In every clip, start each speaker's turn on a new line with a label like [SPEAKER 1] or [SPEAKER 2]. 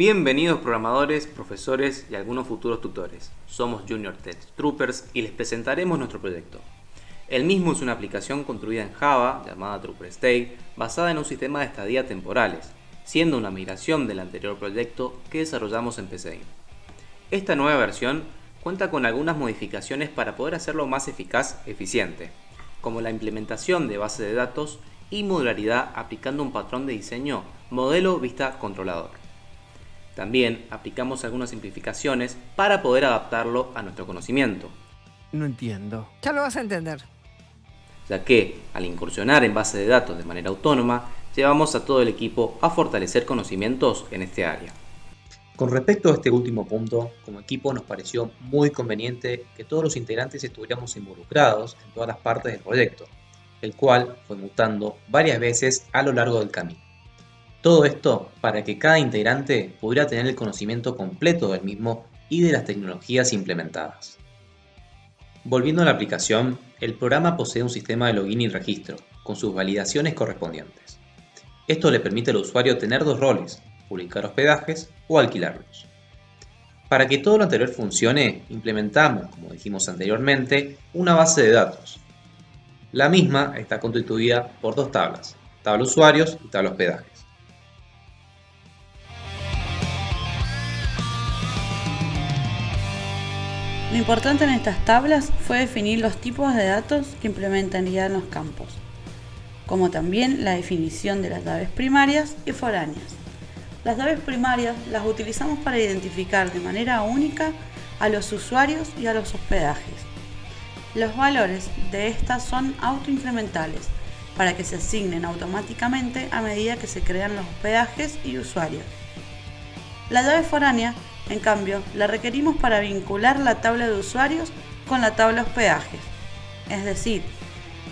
[SPEAKER 1] Bienvenidos programadores, profesores y algunos futuros tutores. Somos Junior Tech Troopers y les presentaremos nuestro proyecto. El mismo es una aplicación construida en Java, llamada Trooper State, basada en un sistema de estadía temporales, siendo una migración del anterior proyecto que desarrollamos en PCI. Esta nueva versión cuenta con algunas modificaciones para poder hacerlo más eficaz y eficiente, como la implementación de base de datos y modularidad aplicando un patrón de diseño modelo vista controlador. También aplicamos algunas simplificaciones para poder adaptarlo a nuestro conocimiento.
[SPEAKER 2] No entiendo.
[SPEAKER 3] Ya lo vas a entender.
[SPEAKER 1] Ya que, al incursionar en base de datos de manera autónoma, llevamos a todo el equipo a fortalecer conocimientos en este área.
[SPEAKER 4] Con respecto a este último punto, como equipo nos pareció muy conveniente que todos los integrantes estuviéramos involucrados en todas las partes del proyecto, el cual fue mutando varias veces a lo largo del camino. Todo esto para que cada integrante pudiera tener el conocimiento completo del mismo y de las tecnologías implementadas. Volviendo a la aplicación, el programa posee un sistema de login y registro, con sus validaciones correspondientes. Esto le permite al usuario tener dos roles, publicar hospedajes o alquilarlos. Para que todo lo anterior funcione, implementamos, como dijimos anteriormente, una base de datos. La misma está constituida por dos tablas, tabla usuarios y tabla hospedajes.
[SPEAKER 5] Lo importante en estas tablas fue definir los tipos de datos que implementarían los campos, como también la definición de las llaves primarias y foráneas. Las llaves primarias las utilizamos para identificar de manera única a los usuarios y a los hospedajes. Los valores de estas son autoincrementales, para que se asignen automáticamente a medida que se crean los hospedajes y usuarios. La llave foránea, en cambio, la requerimos para vincular la tabla de usuarios con la tabla hospedajes, es decir,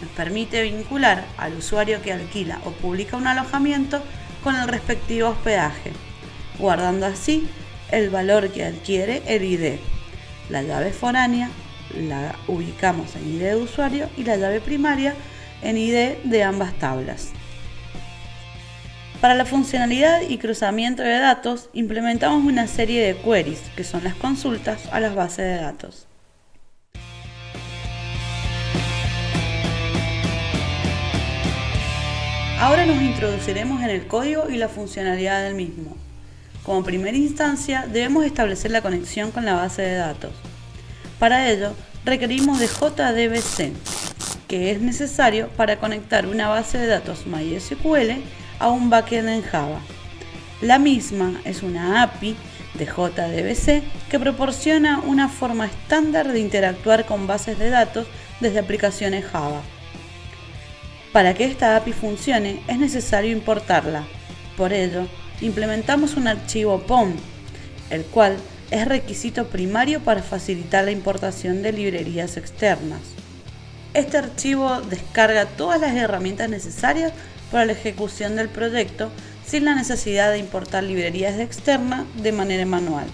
[SPEAKER 5] nos permite vincular al usuario que alquila o publica un alojamiento con el respectivo hospedaje, guardando así el valor que adquiere el ID. La llave foránea la ubicamos en ID de usuario y la llave primaria en ID de ambas tablas. Para la funcionalidad y cruzamiento de datos, implementamos una serie de queries, que son las consultas a las bases de datos. Ahora nos introduciremos en el código y la funcionalidad del mismo. Como primera instancia, debemos establecer la conexión con la base de datos. Para ello, requerimos de JDBC, que es necesario para conectar una base de datos MySQL a un backend en Java. La misma es una API de JDBC que proporciona una forma estándar de interactuar con bases de datos desde aplicaciones Java. Para que esta API funcione es necesario importarla. Por ello, implementamos un archivo POM, el cual es requisito primario para facilitar la importación de librerías externas. Este archivo descarga todas las herramientas necesarias para la ejecución del proyecto sin la necesidad de importar librerías externas de manera manual.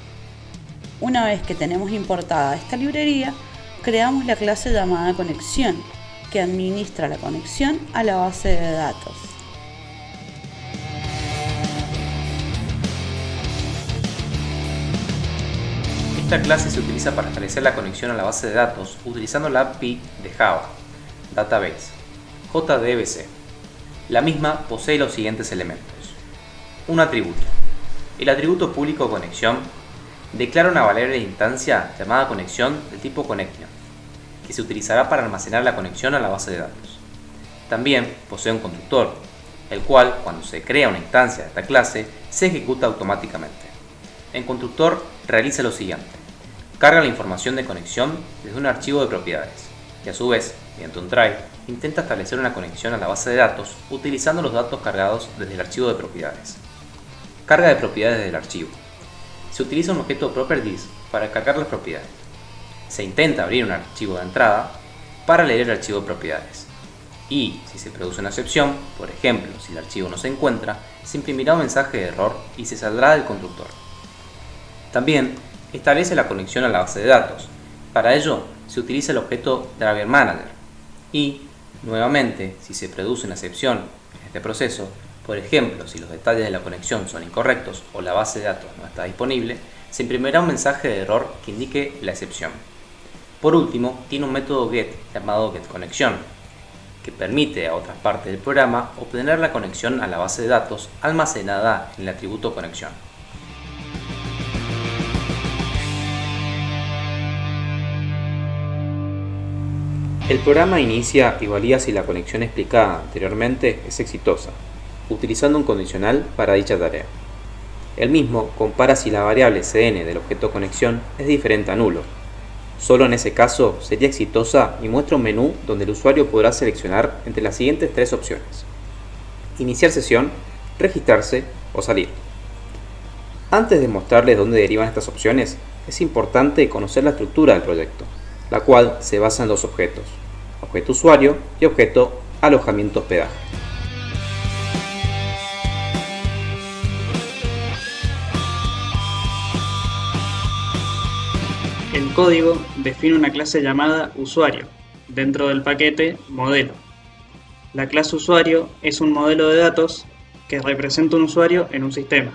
[SPEAKER 5] Una vez que tenemos importada esta librería, creamos la clase llamada conexión, que administra la conexión a la base de datos.
[SPEAKER 1] Esta clase se utiliza para establecer la conexión a la base de datos utilizando la API de Java, Database, JDBC. La misma posee los siguientes elementos. Un atributo. El atributo público conexión declara una variable de instancia llamada conexión del tipo connection, que se utilizará para almacenar la conexión a la base de datos. También posee un constructor, el cual, cuando se crea una instancia de esta clase, se ejecuta automáticamente. El constructor realiza lo siguiente: carga la información de conexión desde un archivo de propiedades, y a su vez, mediante un try, intenta establecer una conexión a la base de datos utilizando los datos cargados desde el archivo de propiedades. Carga de propiedades del archivo. Se utiliza un objeto properties para cargar las propiedades. Se intenta abrir un archivo de entrada para leer el archivo de propiedades. Y, si se produce una excepción, por ejemplo, si el archivo no se encuentra, se imprimirá un mensaje de error y se saldrá del constructor. También establece la conexión a la base de datos. Para ello, se utiliza el objeto Driver Manager. Y, nuevamente, si se produce una excepción en este proceso, Por ejemplo, si los detalles de la conexión son incorrectos o la base de datos no está disponible, se imprimirá un mensaje de error que indique la excepción. Por último, tiene un método GET llamado getConexión, que permite a otras partes del programa obtener la conexión a la base de datos almacenada en el atributo conexión. El programa inicia y valida si la conexión explicada anteriormente es exitosa, utilizando un condicional para dicha tarea. El mismo compara si la variable cn del objeto conexión es diferente a nulo. Solo en ese caso sería exitosa y muestra un menú donde el usuario podrá seleccionar entre las siguientes tres opciones: iniciar sesión, registrarse o salir. Antes de mostrarles dónde derivan estas opciones, es importante conocer la estructura del proyecto, la cual se basa en dos objetos: objeto usuario y objeto alojamiento hospedaje.
[SPEAKER 2] El código define una clase llamada usuario dentro del paquete modelo. La clase usuario es un modelo de datos que representa un usuario en un sistema.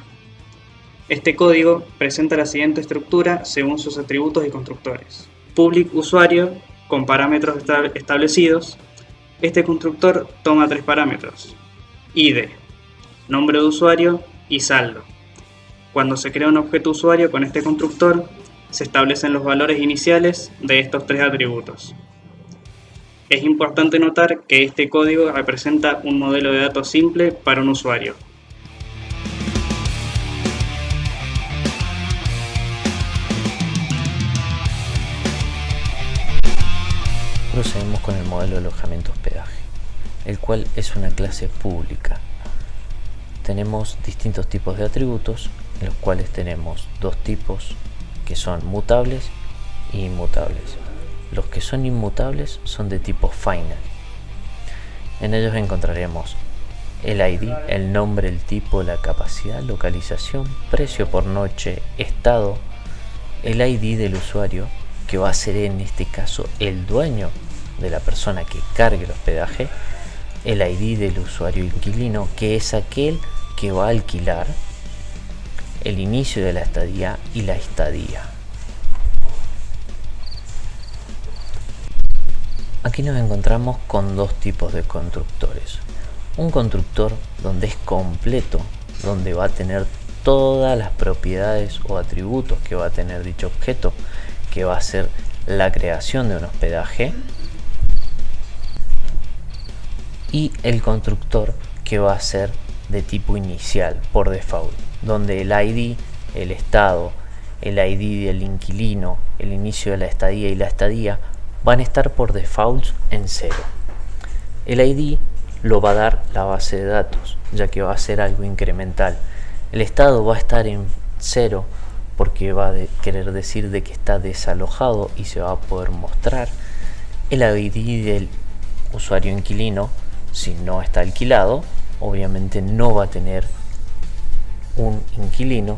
[SPEAKER 2] Este código presenta la siguiente estructura según sus atributos y constructores: public usuario con parámetros establecidos. Este constructor toma tres parámetros: id, nombre de usuario y saldo. Cuando se crea un objeto usuario con este constructor, se establecen los valores iniciales de estos tres atributos. Es importante notar que este código representa un modelo de datos simple para un usuario.
[SPEAKER 3] Procedemos con el modelo de alojamiento hospedaje, el cual es una clase pública. Tenemos distintos tipos de atributos, en los cuales tenemos dos tipos que son mutables e inmutables. Los que son inmutables son de tipo final. En ellos encontraremos el ID, el nombre, el tipo, la capacidad, localización, precio por noche, estado, el ID del usuario, que va a ser en este caso el dueño de la persona que cargue el hospedaje, el ID del usuario inquilino, que es aquel que va a alquilar, el inicio de la estadía y la estadía. Aquí nos encontramos con dos tipos de constructores. Un constructor donde es completo, donde va a tener todas las propiedades o atributos que va a tener dicho objeto, que va a ser la creación de un hospedaje, y el constructor que va a ser de tipo inicial por default, donde el ID, el estado, el ID del inquilino, el inicio de la estadía y la estadía van a estar por default en 0. El ID lo va a dar la base de datos, ya que va a ser algo incremental. El estado va a estar en 0 porque va a querer decir de que está desalojado y se va a poder mostrar. El ID del usuario inquilino, si no está alquilado, obviamente no va a tener un inquilino,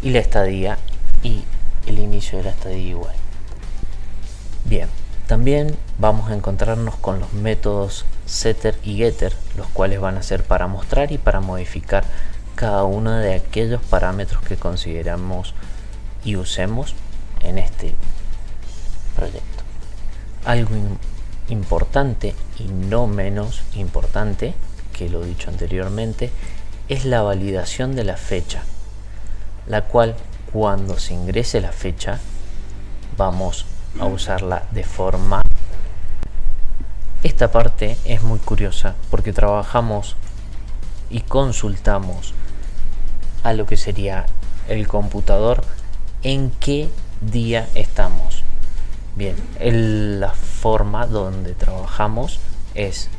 [SPEAKER 3] y la estadía y el inicio de la estadía igual. Bien, también vamos a encontrarnos con los métodos setter y getter, los cuales van a ser para mostrar y para modificar cada uno de aquellos parámetros que consideramos y usemos en este proyecto. Algo importante y no menos importante, que lo he dicho anteriormente, es la validación de la fecha, la cual cuando se ingrese la fecha vamos a usarla de forma. Esta parte es muy curiosa porque trabajamos y consultamos a lo que sería el computador en qué día estamos. Bien, la forma donde trabajamos es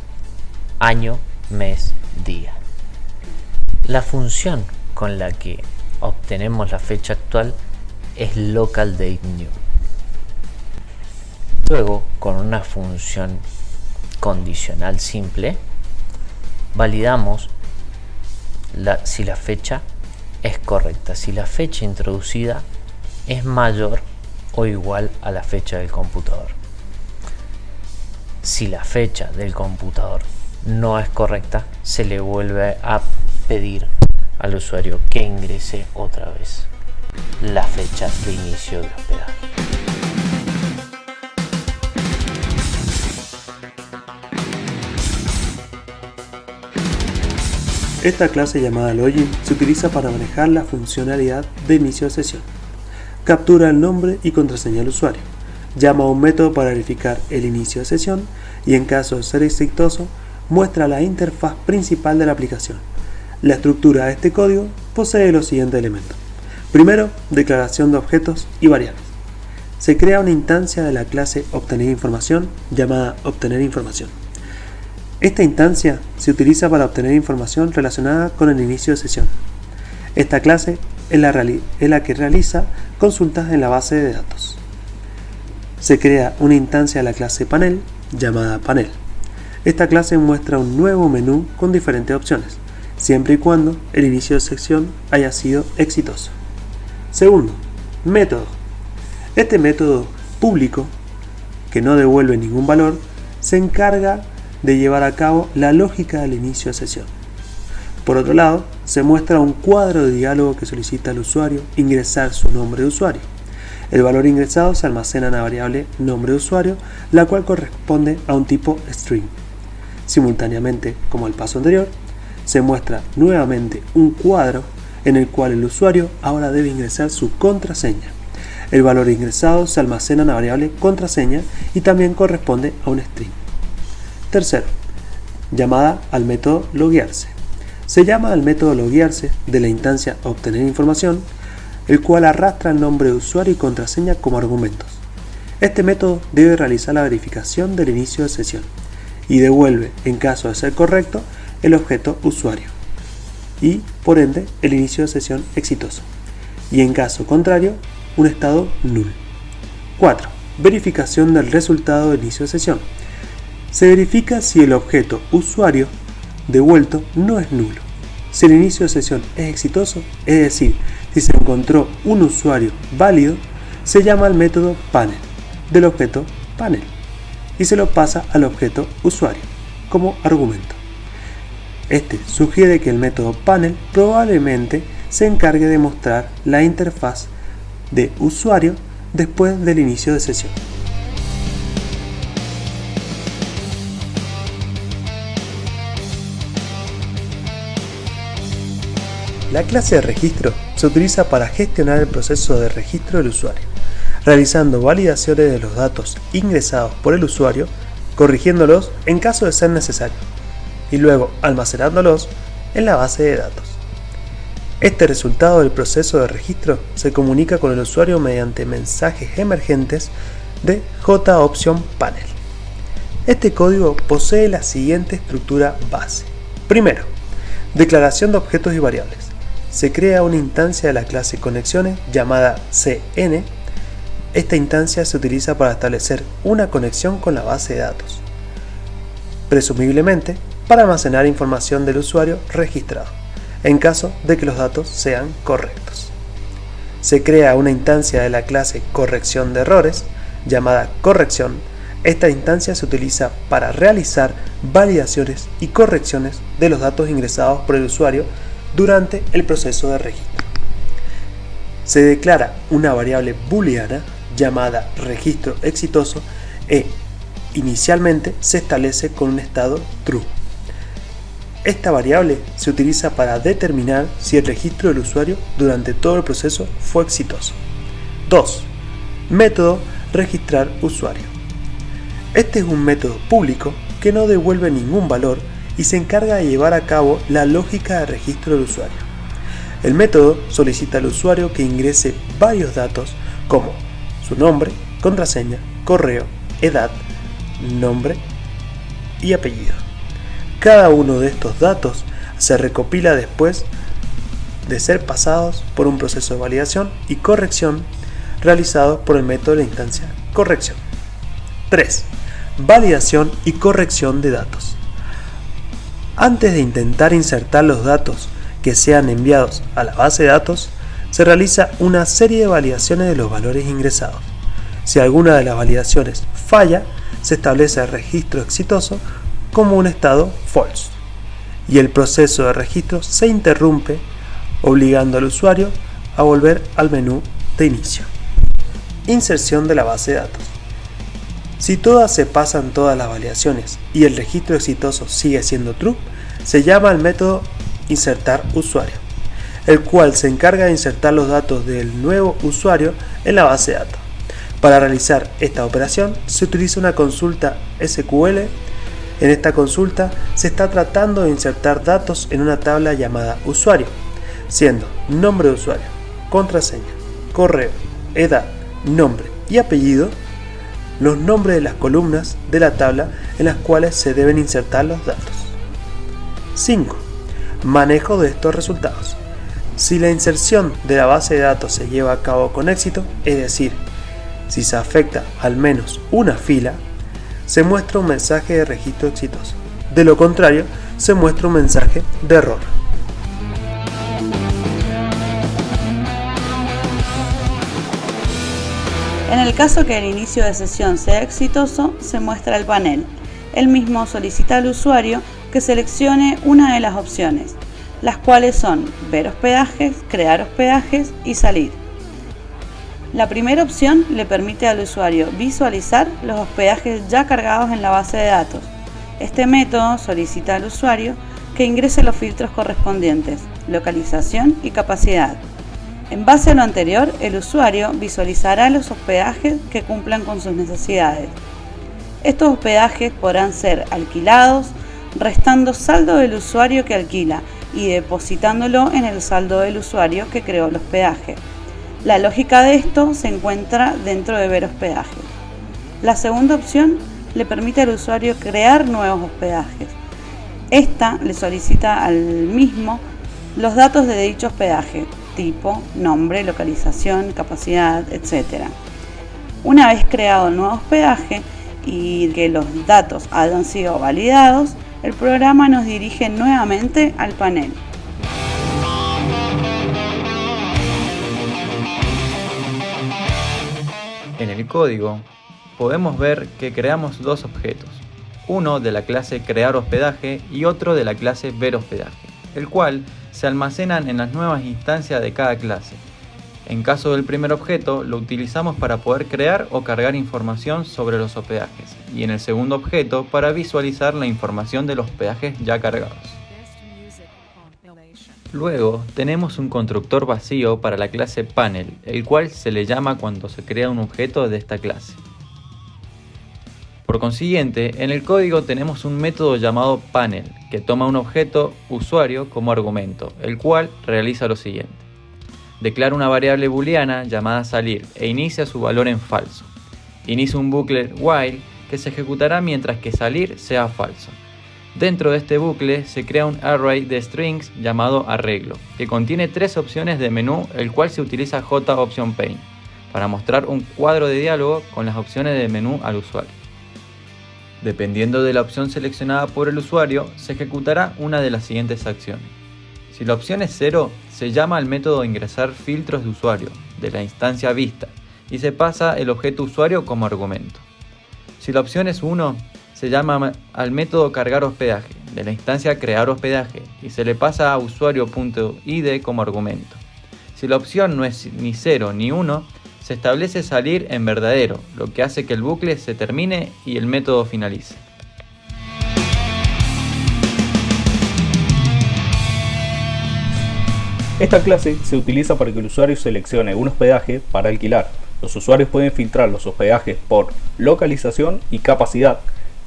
[SPEAKER 3] año, mes, día. La función con la que obtenemos la fecha actual es local date new. Luego, con una función condicional simple, validamos si la fecha es correcta, si la fecha introducida es mayor o igual a la fecha del computador. Si la fecha del computador no es correcta, se le vuelve a pedir al usuario que ingrese otra vez la fecha de inicio de hospedaje.
[SPEAKER 6] Esta clase llamada login se utiliza para manejar la funcionalidad de inicio de sesión. Captura el nombre y contraseña del usuario. Llama a un método para verificar el inicio de sesión y, en caso de ser exitoso, muestra la interfaz principal de la aplicación. La estructura de este código posee los siguientes elementos. Primero, declaración de objetos y variables. Se crea una instancia de la clase obtener información llamada obtener información. Esta instancia se utiliza para obtener información relacionada con el inicio de sesión. Esta clase es la que realiza consultas en la base de datos. Se crea una instancia de la clase panel llamada panel. Esta clase muestra un nuevo menú con diferentes opciones, siempre y cuando el inicio de sesión haya sido exitoso. Segundo, método. Este método público, que no devuelve ningún valor, se encarga de llevar a cabo la lógica del inicio de sesión. Por otro lado, se muestra un cuadro de diálogo que solicita al usuario ingresar su nombre de usuario. El valor ingresado se almacena en la variable nombre de usuario, la cual corresponde a un tipo string. Simultáneamente, como el paso anterior, se muestra nuevamente un cuadro en el cual el usuario ahora debe ingresar su contraseña. El valor ingresado se almacena en la variable contraseña y también corresponde a un string. Tercero, llamada al método loguearse. Se llama al método loguearse de la instancia obtener información, el cual arrastra el nombre de usuario y contraseña como argumentos. Este método debe realizar la verificación del inicio de sesión y devuelve, en caso de ser correcto, el objeto usuario y, por ende, el inicio de sesión exitoso, y en caso contrario, un estado null. 4. Verificación del resultado de inicio de sesión. Se verifica si el objeto usuario devuelto no es nulo. Si el inicio de sesión es exitoso, es decir, si se encontró un usuario válido, se llama al método panel del objeto panel y se lo pasa al objeto usuario como argumento. Este sugiere que el método panel probablemente se encargue de mostrar la interfaz de usuario después del inicio de sesión. La clase de registro se utiliza para gestionar el proceso de registro del usuario, realizando validaciones de los datos ingresados por el usuario, corrigiéndolos en caso de ser necesario, y luego almacenándolos en la base de datos. Este resultado del proceso de registro se comunica con el usuario mediante mensajes emergentes de JOptionPanel. Este código posee la siguiente estructura base. Primero, declaración de objetos y variables. Se crea una instancia de la clase conexiones llamada CN. Esta instancia se utiliza para establecer una conexión con la base de datos, presumiblemente para almacenar información del usuario registrado, en caso de que los datos sean correctos. Se crea una instancia de la clase corrección de errores llamada corrección. Esta instancia se utiliza para realizar validaciones y correcciones de los datos ingresados por el usuario durante el proceso de registro. Se declara una variable booleana llamada registro exitoso e inicialmente se establece con un estado true. Esta variable se utiliza para determinar si el registro del usuario durante todo el proceso fue exitoso. 2. Método registrar usuario. Este es un método público que no devuelve ningún valor y se encarga de llevar a cabo la lógica de registro del usuario. El método solicita al usuario que ingrese varios datos como su nombre, contraseña, correo, edad, nombre y apellido. Cada uno de estos datos se recopila después de ser pasados por un proceso de validación y corrección realizado por el método de la instancia corrección. 3. Validación y corrección de datos. Antes de intentar insertar los datos que sean enviados a la base de datos, se realiza una serie de validaciones de los valores ingresados. Si alguna de las validaciones falla, se establece el registro exitoso como un estado false, y el proceso de registro se interrumpe, obligando al usuario a volver al menú de inicio. Inserción de la base de datos. Si todas se pasan todas las validaciones y el registro exitoso sigue siendo true, se llama al método insertar usuario, el cual se encarga de insertar los datos del nuevo usuario en la base de datos. Para realizar esta operación se utiliza una consulta SQL. En esta consulta se está tratando de insertar datos en una tabla llamada usuario, siendo nombre de usuario, contraseña, correo, edad, nombre y apellido los nombres de las columnas de la tabla en las cuales se deben insertar los datos. 5. Manejo de estos resultados. Si la inserción de la base de datos se lleva a cabo con éxito, es decir, si se afecta al menos una fila, se muestra un mensaje de registro exitoso. De lo contrario, se muestra un mensaje de error.
[SPEAKER 5] En el caso que el inicio de sesión sea exitoso, se muestra el panel. El mismo solicita al usuario que seleccione una de las opciones, las cuales son ver hospedajes, crear hospedajes y salir. La primera opción le permite al usuario visualizar los hospedajes ya cargados en la base de datos. Este método solicita al usuario que ingrese los filtros correspondientes, localización y capacidad. En base a lo anterior, el usuario visualizará los hospedajes que cumplan con sus necesidades. Estos hospedajes podrán ser alquilados, restando saldo del usuario que alquila y depositándolo en el saldo del usuario que creó el hospedaje. La lógica de esto se encuentra dentro de ver hospedajes. La segunda opción le permite al usuario crear nuevos hospedajes. Esta le solicita al mismo los datos de dicho hospedaje, tipo, nombre, localización, capacidad, etc. Una vez creado el nuevo hospedaje y que los datos hayan sido validados, el programa nos dirige nuevamente al panel.
[SPEAKER 7] En el código podemos ver que creamos dos objetos, uno de la clase crear hospedaje y otro de la clase ver hospedaje, el cual se almacenan en las nuevas instancias de cada clase. En caso del primer objeto, lo utilizamos para poder crear o cargar información sobre los hospedajes, y en el segundo objeto para visualizar la información de los hospedajes ya cargados. Luego tenemos un constructor vacío para la clase panel, el cual se le llama cuando se crea un objeto de esta clase. Por consiguiente, en el código tenemos un método llamado panel, que toma un objeto usuario como argumento, el cual realiza lo siguiente. Declara una variable booleana llamada salir e inicia su valor en falso. Inicia un bucle while que se ejecutará mientras que salir sea falso. Dentro de este bucle se crea un array de strings llamado arreglo, que contiene tres opciones de menú, el cual se utiliza JOptionPane para mostrar un cuadro de diálogo con las opciones de menú al usuario. Dependiendo de la opción seleccionada por el usuario, se ejecutará una de las siguientes acciones. Si la opción es 0, se llama al método ingresar filtros de usuario de la instancia vista y se pasa el objeto usuario como argumento. Si la opción es 1, se llama al método cargar hospedaje de la instancia crear hospedaje y se le pasa a usuario.id como argumento. Si la opción no es ni 0 ni 1, se establece salir en verdadero, lo que hace que el bucle se termine y el método finalice.
[SPEAKER 8] Esta clase se utiliza para que el usuario seleccione un hospedaje para alquilar. Los usuarios pueden filtrar los hospedajes por localización y capacidad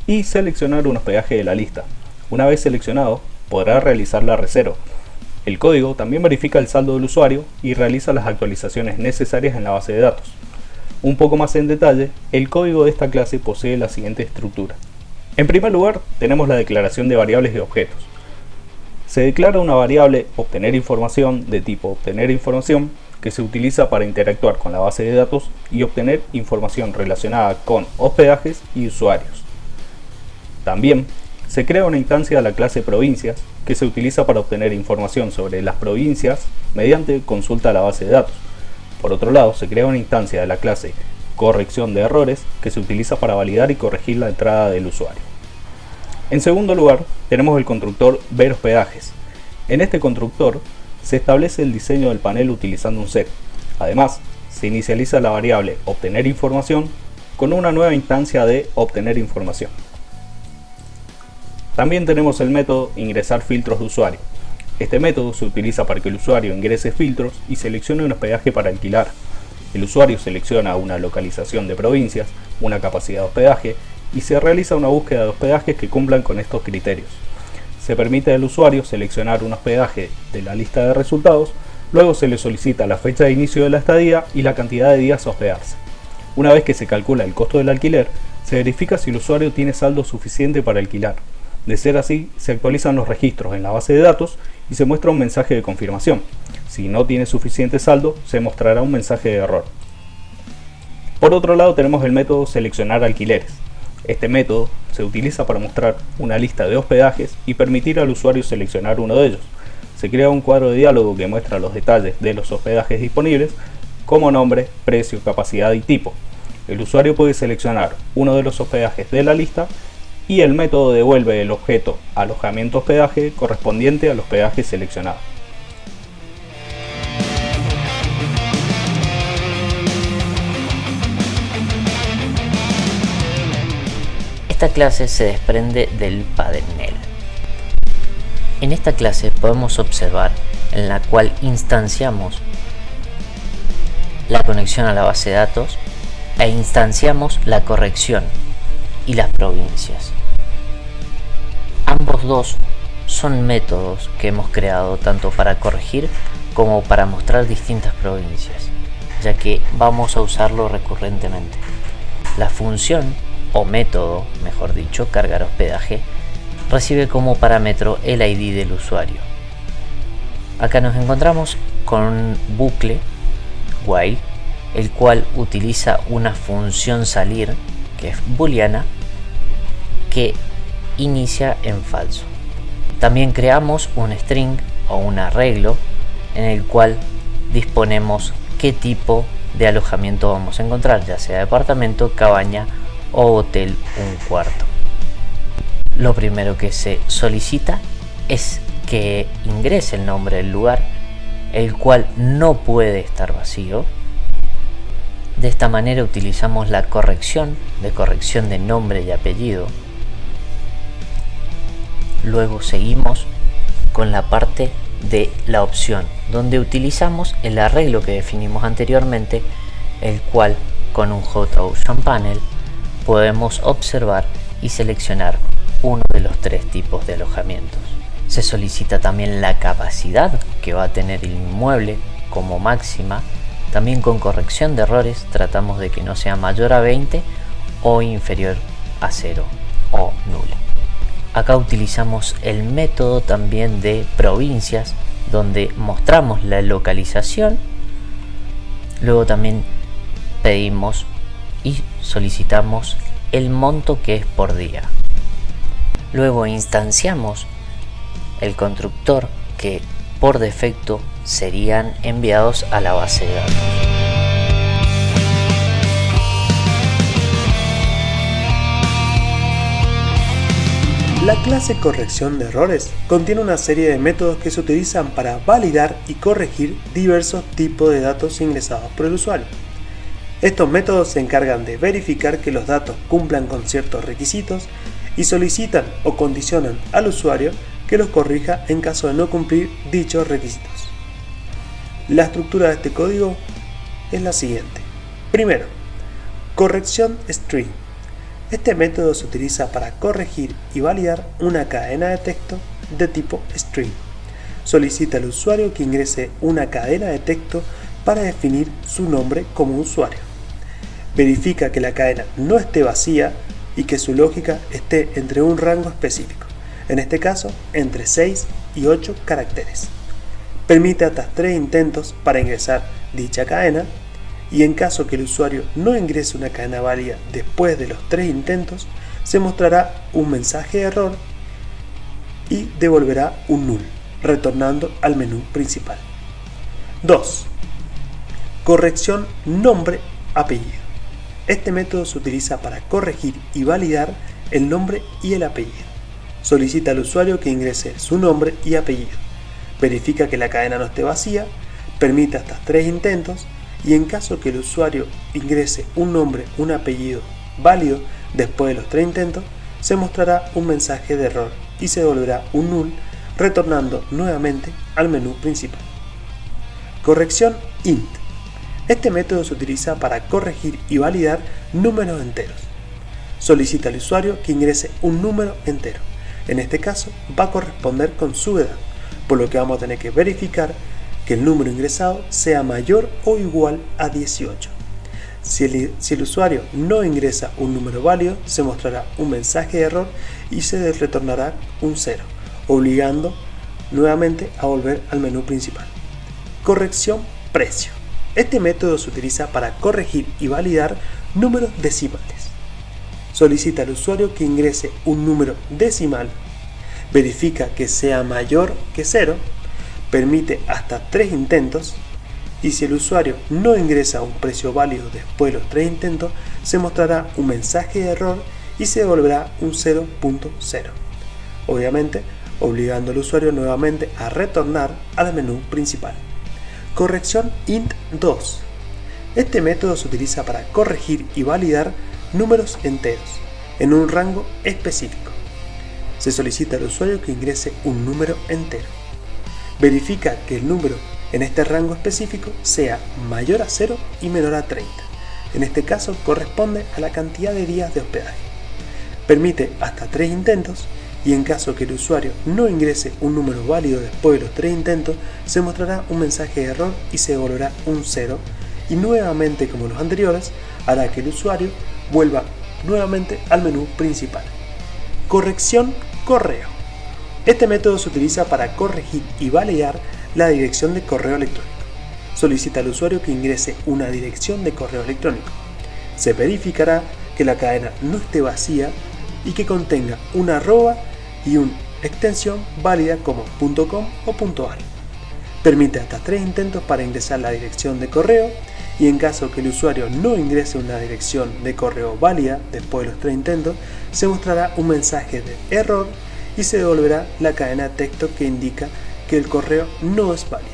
[SPEAKER 8] y seleccionar un hospedaje de la lista. Una vez seleccionado, podrá realizar la reserva. El código también verifica el saldo del usuario y realiza las actualizaciones necesarias en la base de datos. Un poco más en detalle, el código de esta clase posee la siguiente estructura. En primer lugar, tenemos la declaración de variables y objetos. Se declara una variable obtener información de tipo obtener información que se utiliza para interactuar con la base de datos y obtener información relacionada con hospedajes y usuarios. También se crea una instancia de la clase provincias que se utiliza para obtener información sobre las provincias mediante consulta a la base de datos. Por otro lado, se crea una instancia de la clase corrección de errores que se utiliza para validar y corregir la entrada del usuario. En segundo lugar, tenemos el constructor ver hospedajes. En este constructor se establece el diseño del panel utilizando un set. Además, se inicializa la variable obtener información con una nueva instancia de obtener información. También tenemos el método ingresar filtros de usuario. Este método se utiliza para que el usuario ingrese filtros y seleccione un hospedaje para alquilar. El usuario selecciona una localización de provincias, una capacidad de hospedaje y se realiza una búsqueda de hospedajes que cumplan con estos criterios. Se permite al usuario seleccionar un hospedaje de la lista de resultados, luego se le solicita la fecha de inicio de la estadía y la cantidad de días a hospedarse. Una vez que se calcula el costo del alquiler, se verifica si el usuario tiene saldo suficiente para alquilar. De ser así, se actualizan los registros en la base de datos y se muestra un mensaje de confirmación. Si no tiene suficiente saldo, se mostrará un mensaje de error. Por otro lado, tenemos el método seleccionar alquileres. Este método se utiliza para mostrar una lista de hospedajes y permitir al usuario seleccionar uno de ellos. Se crea un cuadro de diálogo que muestra los detalles de los hospedajes disponibles, como nombre, precio, capacidad y tipo. El usuario puede seleccionar uno de los hospedajes de la lista y el método devuelve el objeto alojamiento hospedaje correspondiente al hospedaje seleccionado.
[SPEAKER 3] Esta clase se desprende del panel. En esta clase podemos observar en la cual instanciamos la conexión a la base de datos e instanciamos la corrección y las provincias. Ambos dos son métodos que hemos creado tanto para corregir como para mostrar distintas provincias, ya que vamos a usarlo recurrentemente. La función o método, mejor dicho, cargar hospedaje, recibe como parámetro el ID del usuario. Acá nos encontramos con un bucle while, el cual utiliza una función salir, que es booleana, que inicia en falso. También creamos un string o un arreglo en el cual disponemos qué tipo de alojamiento vamos a encontrar, ya sea departamento, cabaña o hotel un cuarto. Lo primero que se solicita es que ingrese el nombre del lugar, el cual no puede estar vacío. De esta manera utilizamos la corrección de nombre y apellido. Luego seguimos con la parte de la opción, donde utilizamos el arreglo que definimos anteriormente, el cual con un JOcean Panel podemos observar y seleccionar uno de los tres tipos de alojamientos. Se solicita también la capacidad que va a tener el inmueble como máxima. También con corrección de errores tratamos de que no sea mayor a 20 o inferior a 0 o nulo. Acá utilizamos el método también de provincias, donde mostramos la localización. Luego también pedimos y solicitamos el monto que es por día. Luego instanciamos el constructor que por defecto serían enviados a la base de datos.
[SPEAKER 6] La clase corrección de errores contiene una serie de métodos que se utilizan para validar y corregir diversos tipos de datos ingresados por el usuario. Estos métodos se encargan de verificar que los datos cumplan con ciertos requisitos y solicitan o condicionan al usuario que los corrija en caso de no cumplir dichos requisitos. La estructura de este código es la siguiente. Primero, corrección string. Este método se utiliza para corregir y validar una cadena de texto de tipo string. Solicita al usuario que ingrese una cadena de texto para definir su nombre como usuario. Verifica que la cadena no esté vacía y que su lógica esté entre un rango específico, en este caso entre 6 y 8 caracteres. Permite hasta 3 intentos para ingresar dicha cadena y en caso que el usuario no ingrese una cadena válida después de los 3 intentos, se mostrará un mensaje de error y devolverá un null, retornando al menú principal. 2. Corrección nombre-apellido. Este método se utiliza para corregir y validar el nombre y el apellido. Solicita al usuario que ingrese su nombre y apellido. Verifica que la cadena no esté vacía, permite hasta 3 intentos y en caso que el usuario ingrese un nombre, un apellido válido después de los 3 intentos, se mostrará un mensaje de error y se devolverá un null, retornando nuevamente al menú principal. Corrección int. Este método se utiliza para corregir y validar números enteros. Solicita al usuario que ingrese un número entero. En este caso va a corresponder con su edad, por lo que vamos a tener que verificar que el número ingresado sea mayor o igual a 18. Si el usuario no ingresa un número válido, se mostrará un mensaje de error y se retornará un 0, obligando nuevamente a volver al menú principal. Corrección precio. Este método se utiliza para corregir y validar números decimales. Solicita al usuario que ingrese un número decimal, verifica que sea mayor que 0, permite hasta 3 intentos y si el usuario no ingresa un precio válido después de los 3 intentos, se mostrará un mensaje de error y se devolverá un 0.0, obviamente obligando al usuario nuevamente a retornar al menú principal. Corrección int 2. Este método se utiliza para corregir y validar números enteros en un rango específico. Se solicita al usuario que ingrese un número entero. Verifica que el número en este rango específico sea mayor a 0 y menor a 30. En este caso corresponde a la cantidad de días de hospedaje. Permite hasta 3 intentos y en caso que el usuario no ingrese un número válido después de los 3 intentos, se mostrará un mensaje de error y se devolverá un 0 y nuevamente como los anteriores hará que el usuario vuelva nuevamente al menú principal. Corrección correo. Este método se utiliza para corregir y validar la dirección de correo electrónico. Solicita al usuario que ingrese una dirección de correo electrónico. Se verificará que la cadena no esté vacía y que contenga una arroba y una extensión válida como .com o .ar. Permite hasta 3 intentos para ingresar la dirección de correo y en caso que el usuario no ingrese una dirección de correo válida después de los 3 intentos, se mostrará un mensaje de error y se devolverá la cadena de texto que indica que el correo no es válido.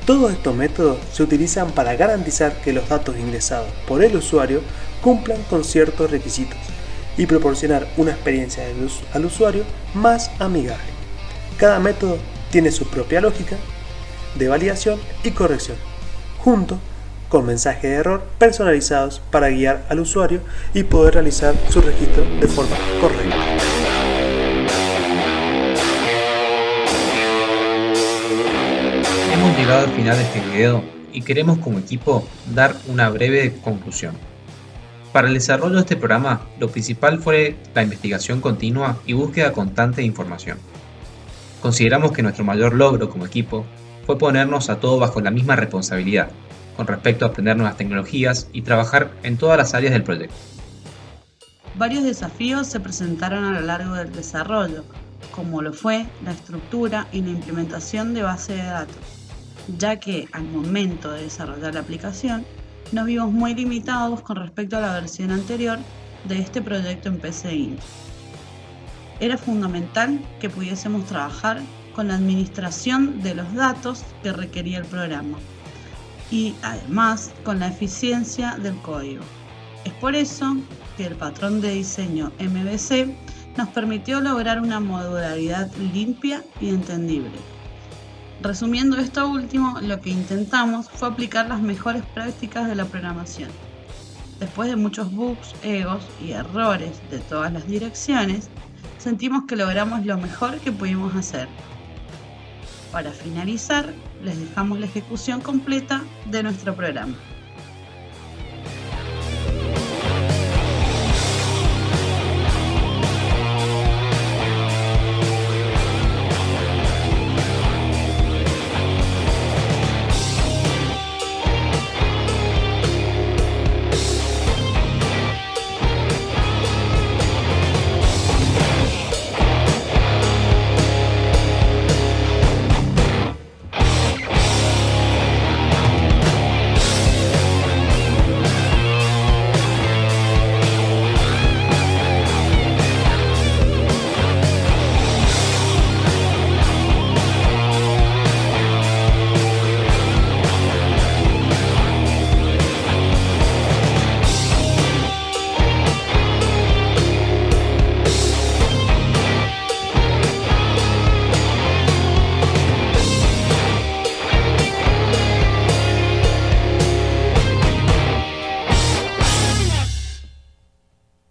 [SPEAKER 6] Todos estos métodos se utilizan para garantizar que los datos ingresados por el usuario cumplan con ciertos requisitos y proporcionar una experiencia al usuario más amigable. Cada método tiene su propia lógica de validación y corrección, junto con mensajes de error personalizados para guiar al usuario y poder realizar su registro de forma correcta.
[SPEAKER 4] Hemos llegado al final de este video y queremos como equipo dar una breve conclusión. Para el desarrollo de este programa, lo principal fue la investigación continua y búsqueda constante de información. Consideramos que nuestro mayor logro como equipo fue ponernos a todos bajo la misma responsabilidad, con respecto a aprender nuevas tecnologías y trabajar en todas las áreas del proyecto.
[SPEAKER 5] Varios desafíos se presentaron a lo largo del desarrollo, como lo fue la estructura y la implementación de base de datos, ya que al momento de desarrollar la aplicación nos vimos muy limitados con respecto a la versión anterior de este proyecto en PCInt. Era fundamental que pudiésemos trabajar con la administración de los datos que requería el programa y además con la eficiencia del código. Es por eso que el patrón de diseño MVC nos permitió lograr una modularidad limpia y entendible. Resumiendo esto último, lo que intentamos fue aplicar las mejores prácticas de la programación. Después de muchos bugs, egos y errores de todas las direcciones, sentimos que logramos lo mejor que pudimos hacer. Para finalizar, les dejamos la ejecución completa de nuestro programa.